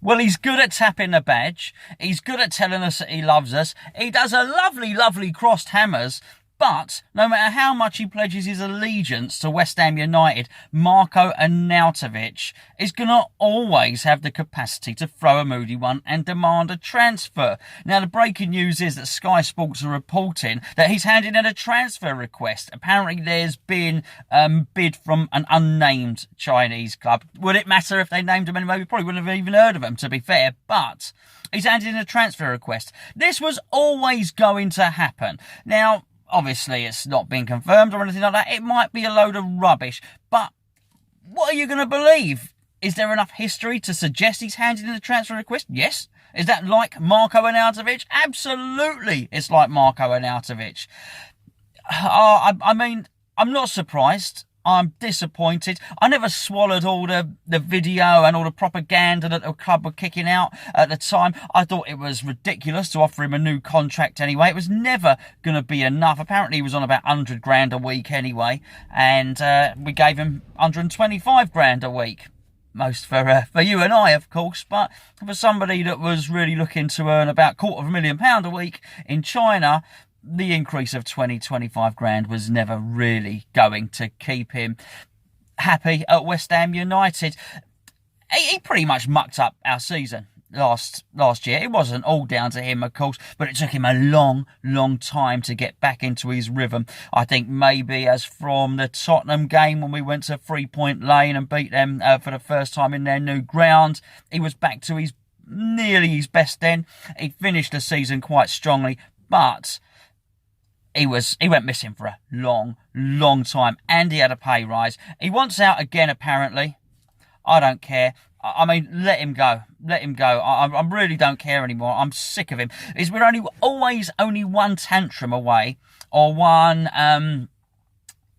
Well, he's good at tapping the badge. He's good at telling us that he loves us. He does a lovely, lovely crossed hammers. But no matter how much he pledges his allegiance to West Ham United, Marko Arnautovic is going to always have the capacity to throw a moody one and demand a transfer. Now, the breaking news is that Sky Sports are reporting that he's handed in a transfer request. Apparently, there's been bid from an unnamed Chinese club. Would it matter if they named him anyway? We probably wouldn't have even heard of him, to be fair. But he's handed in a transfer request. This was always going to happen. Now, obviously, it's not been confirmed or anything like that. It might be a load of rubbish. But what are you going to believe? Is there enough history to suggest he's handed in a transfer request? Yes. Is that like Marko Arnautovic? Absolutely, it's like Marko Arnautovic. I mean, I'm not surprised. I'm disappointed. I never swallowed all the video and all the propaganda that the club were kicking out at the time. I thought it was ridiculous to offer him a new contract anyway. It was never going to be enough. Apparently he was on about 100 grand a week anyway. And we gave him 125 grand a week. Most for you and I, of course. But for somebody that was really looking to earn about £250,000 a week in China, the increase of 25 grand was never really going to keep him happy at West Ham United. He pretty much mucked up our season last year. It wasn't all down to him, of course, but it took him a long time to get back into his rhythm. I think maybe as from the Tottenham game when we went to 3 Point Lane and beat them for the first time in their new ground, he was back to nearly his best then. He finished the season quite strongly, but he went missing for a long time, and he had a pay rise. He wants out again, apparently. I don't care. I mean, let him go. Let him go. I really don't care anymore. I'm sick of him. We're always only one tantrum away, or one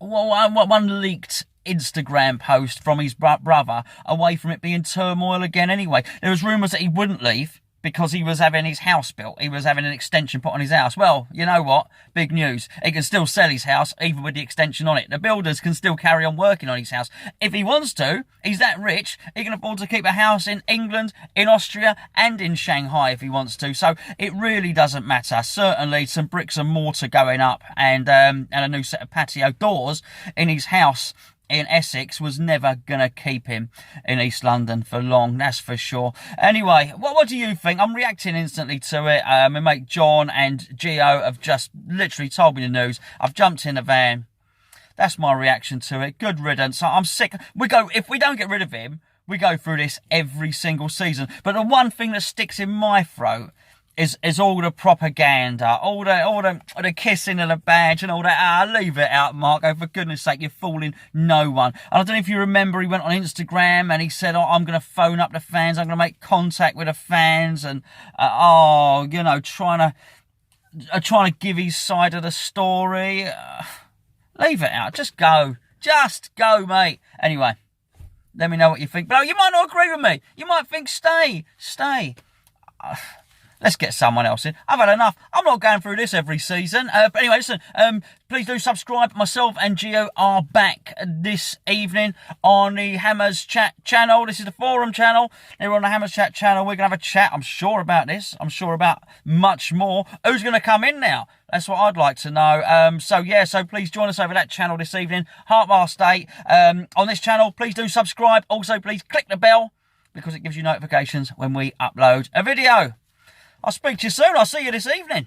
leaked Instagram post from his brother away from it being turmoil again anyway. There was rumours that he wouldn't leave because he was having his house built. He was having an extension put on his house. Well, you know what? Big news. He can still sell his house, even with the extension on it. The builders can still carry on working on his house. If he wants to, he's that rich, he can afford to keep a house in England, in Austria, and in Shanghai if he wants to. So it really doesn't matter. Certainly some bricks and mortar going up and a new set of patio doors in his house in Essex was never going to keep him in East London for long, that's for sure. Anyway, what do you think? I'm reacting instantly to it. My mate John and Gio have just literally told me the news. I've jumped in the van. That's my reaction to it. Good riddance. I'm sick. If we don't get rid of him, we go through this every single season. But the one thing that sticks in my throat is all the propaganda, all the kissing of the badge and all that. Leave it out, Marko, for goodness sake, you're fooling no one. And I don't know if you remember, he went on Instagram and he said, I'm going to phone up the fans, I'm going to make contact with the fans, and trying to give his side of the story. Leave it out, just go, mate. Anyway, let me know what you think. But you might not agree with me. You might think stay. Let's get someone else in. I've had enough. I'm not going through this every season. But anyway, listen, please do subscribe. Myself and Gio are back this evening on the Hammers Chat channel. This is the forum channel. They're on the Hammers Chat channel. We're going to have a chat, I'm sure, about this. I'm sure about much more. Who's going to come in now? That's what I'd like to know. So please join us over that channel this evening. 8:30 on this channel. Please do subscribe. Also, please click the bell because it gives you notifications when we upload a video. I'll speak to you soon. I'll see you this evening.